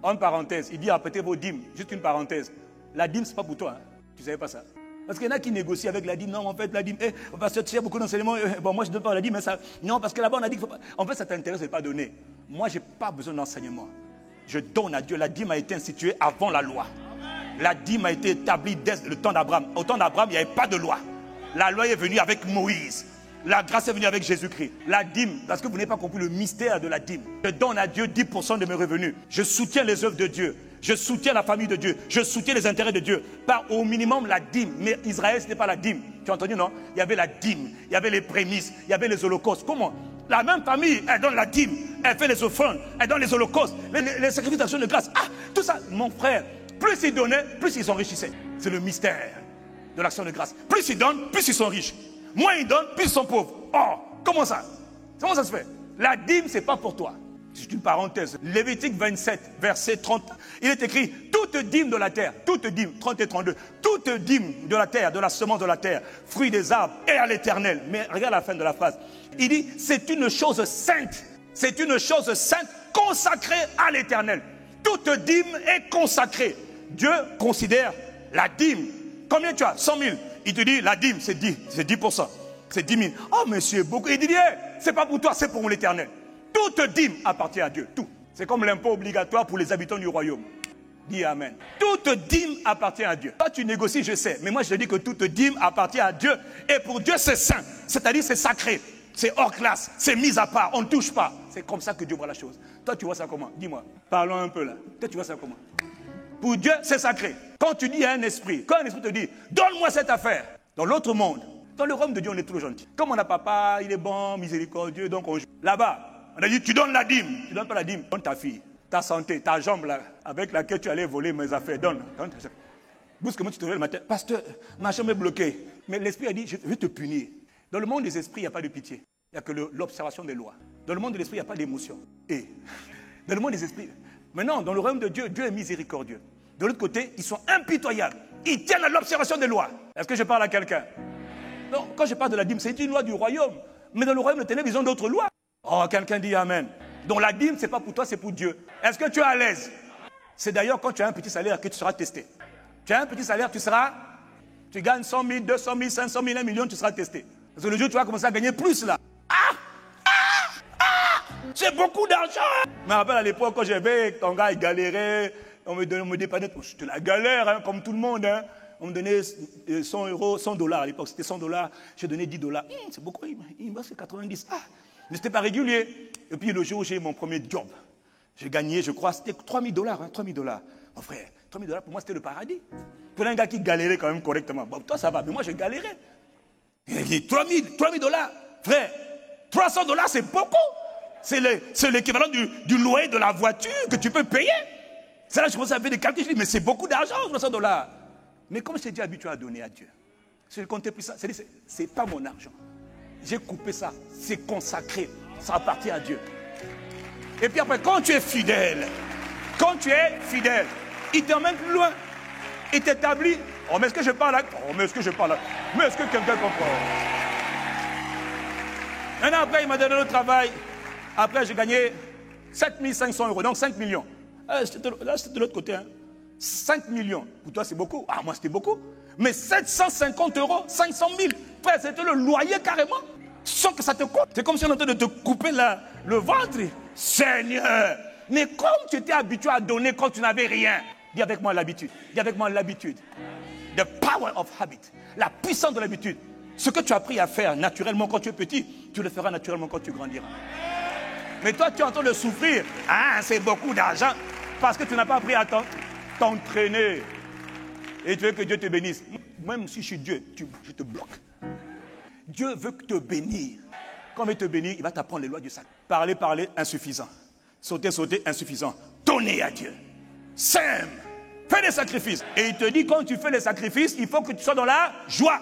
En parenthèse, il dit apprêtez vos dîmes. Juste une parenthèse. La dîme, ce n'est pas pour toi. Hein. Tu ne savais pas ça. Parce qu'il y en a qui négocient avec la dîme. Non, en fait, la dîme, parce que tu as beaucoup d'enseignements. Bon, moi, je ne donne pas la dîme. Mais ça, non, parce que là-bas, on a dit qu'il faut pas. En fait, ça t'intéresse de ne pas donner. Moi, je n'ai pas besoin d'enseignement. Je donne à Dieu. La dîme a été instituée avant la loi. La dîme a été établie dès le temps d'Abraham. Au temps d'Abraham, il n'y avait pas de loi. La loi est venue avec Moïse. La grâce est venue avec Jésus-Christ. La dîme, parce que vous n'avez pas compris le mystère de la dîme. Je donne à Dieu 10% de mes revenus. Je soutiens les œuvres de Dieu. Je soutiens la famille de Dieu. Je soutiens les intérêts de Dieu. Par au minimum la dîme. Mais Israël, ce n'est pas la dîme. Tu as entendu, non? Il y avait la dîme. Il y avait les prémices. Il y avait les holocaustes. Comment? La même famille, elle donne la dîme. Elle fait les offrandes. Elle donne les holocaustes. Les sacrifices d'action de grâce. Ah, tout ça, mon frère. Plus ils donnaient, plus ils s'enrichissaient. C'est le mystère de l'action de grâce. Plus ils donnent, plus ils sont riches. Moins ils donnent, plus ils sont pauvres. Oh, comment ça? Comment ça se fait? La dîme, ce n'est pas pour toi. C'est une parenthèse. Lévitique 27, verset 30. Il est écrit, toute dîme de la terre, toute dîme, 30 et 32, toute dîme de la terre, de la semence de la terre, fruit des arbres, est à l'Éternel. Mais regarde la fin de la phrase. Il dit, c'est une chose sainte. C'est une chose sainte consacrée à l'Éternel. Toute dîme est consacrée. Dieu considère la dîme. Combien tu as? 100 000. Il te dit, la dîme, c'est 10%. C'est 10 000. Oh, monsieur, beaucoup. Il dit, c'est pas pour toi, c'est pour l'Éternel. Toute dîme appartient à Dieu. Tout. C'est comme l'impôt obligatoire pour les habitants du royaume. Dis Amen. Toute dîme appartient à Dieu. Toi, tu négocies, je sais. Mais moi, je te dis que toute dîme appartient à Dieu. Et pour Dieu, c'est saint. C'est-à-dire, c'est sacré. C'est hors classe. C'est mis à part. On ne touche pas. C'est comme ça que Dieu voit la chose. Toi, tu vois ça comment? Dis-moi. Parlons un peu là. Toi, tu vois ça comment? Pour Dieu, c'est sacré. Quand tu dis à un esprit, quand un esprit te dit, donne-moi cette affaire. Dans l'autre monde, dans le royaume de Dieu, on est trop gentil. Comme on a papa, il est bon, miséricordieux, donc on joue. Là-bas, on a dit, tu donnes la dîme. Tu ne donnes pas la dîme. Donne ta fille, ta santé, ta jambe là, avec laquelle tu allais voler mes affaires. Donne ta jambe. Brusquement, tu te réveilles le matin. Pasteur, ma chambre est bloquée. Mais l'esprit a dit, je vais te punir. Dans le monde des esprits, il n'y a pas de pitié. Il n'y a que l'observation des lois. Dans le monde de l'esprit, il n'y a pas d'émotion. Et dans le monde des esprits, maintenant, dans le royaume de Dieu, Dieu est miséricordieux. De l'autre côté, ils sont impitoyables. Ils tiennent à l'observation des lois. Est-ce que je parle à quelqu'un? Non, quand je parle de la dîme, c'est une loi du royaume. Mais dans le royaume de ténèbres, ils ont d'autres lois. Oh, quelqu'un dit Amen. Donc la dîme, ce n'est pas pour toi, c'est pour Dieu. Est-ce que tu es à l'aise? C'est d'ailleurs quand tu as un petit salaire que tu seras testé. Tu as un petit salaire, tu gagnes 100 000, 200 000, 500 000, 1 million, tu seras testé. Parce que le jour où tu vas commencer à gagner plus là. C'est beaucoup d'argent. Je me rappelle à l'époque, quand j'avais ton gars, il galérait. On me dépannait. C'était la galère, hein, comme tout le monde. Hein. On me donnait 100 euros, 100 dollars à l'époque. C'était 100 dollars. J'ai donné 10 dollars. C'est beaucoup. Il me reste 90. Mais ce n'était pas régulier. Et puis le jour où j'ai eu mon premier job, j'ai gagné, je crois, c'était 3 000 dollars. 3 000 dollars. Mon frère, 3 000 dollars, pour moi, c'était le paradis. Pour un gars qui galérait quand même correctement. Bon, toi, ça va. Mais moi, je galérais. Il a dit 3 000 dollars. Frère, 300 dollars, c'est beaucoup. C'est l'équivalent du loyer de la voiture que tu peux payer. C'est là que je commence à faire des calculs. Je dis, mais c'est beaucoup d'argent, 300 dollars. Mais comme je t'ai dit habitué à donner à Dieu, je ne comptais plus ça. C'est pas mon argent. J'ai coupé ça. C'est consacré. Ça appartient à Dieu. Et puis après, quand tu es fidèle, il t'emmène plus loin. Il t'établit. Oh, mais est-ce que je parle là? Oh, mais est-ce que je parle là? Mais est-ce que quelqu'un comprend? Un an après, il m'a donné le travail. Après, j'ai gagné 7 500 euros, donc 5 millions. Là, c'était de l'autre côté. Hein. 5 millions. Pour toi, c'est beaucoup. Ah, moi, c'était beaucoup. Mais 750 euros, 500 000. Frère, c'était le loyer carrément. Sans que ça te coûte. C'est comme si on était en train de te couper le ventre. Seigneur. Mais comme tu étais habitué à donner quand tu n'avais rien. Dis avec moi l'habitude. Dis avec moi l'habitude. The power of habit. La puissance de l'habitude. Ce que tu as appris à faire naturellement quand tu es petit, tu le feras naturellement quand tu grandiras. Mais toi, tu es en train de souffrir. Ah, c'est beaucoup d'argent. Parce que tu n'as pas appris à t'entraîner. Et tu veux que Dieu te bénisse. Même si je suis Dieu, je te bloque. Dieu veut te bénir. Quand il veut te bénir, il va t'apprendre les lois du sac. Parler, insuffisant. Sauter, insuffisant. Donner à Dieu. Sème. Fais des sacrifices. Et il te dit, quand tu fais les sacrifices, il faut que tu sois dans la joie.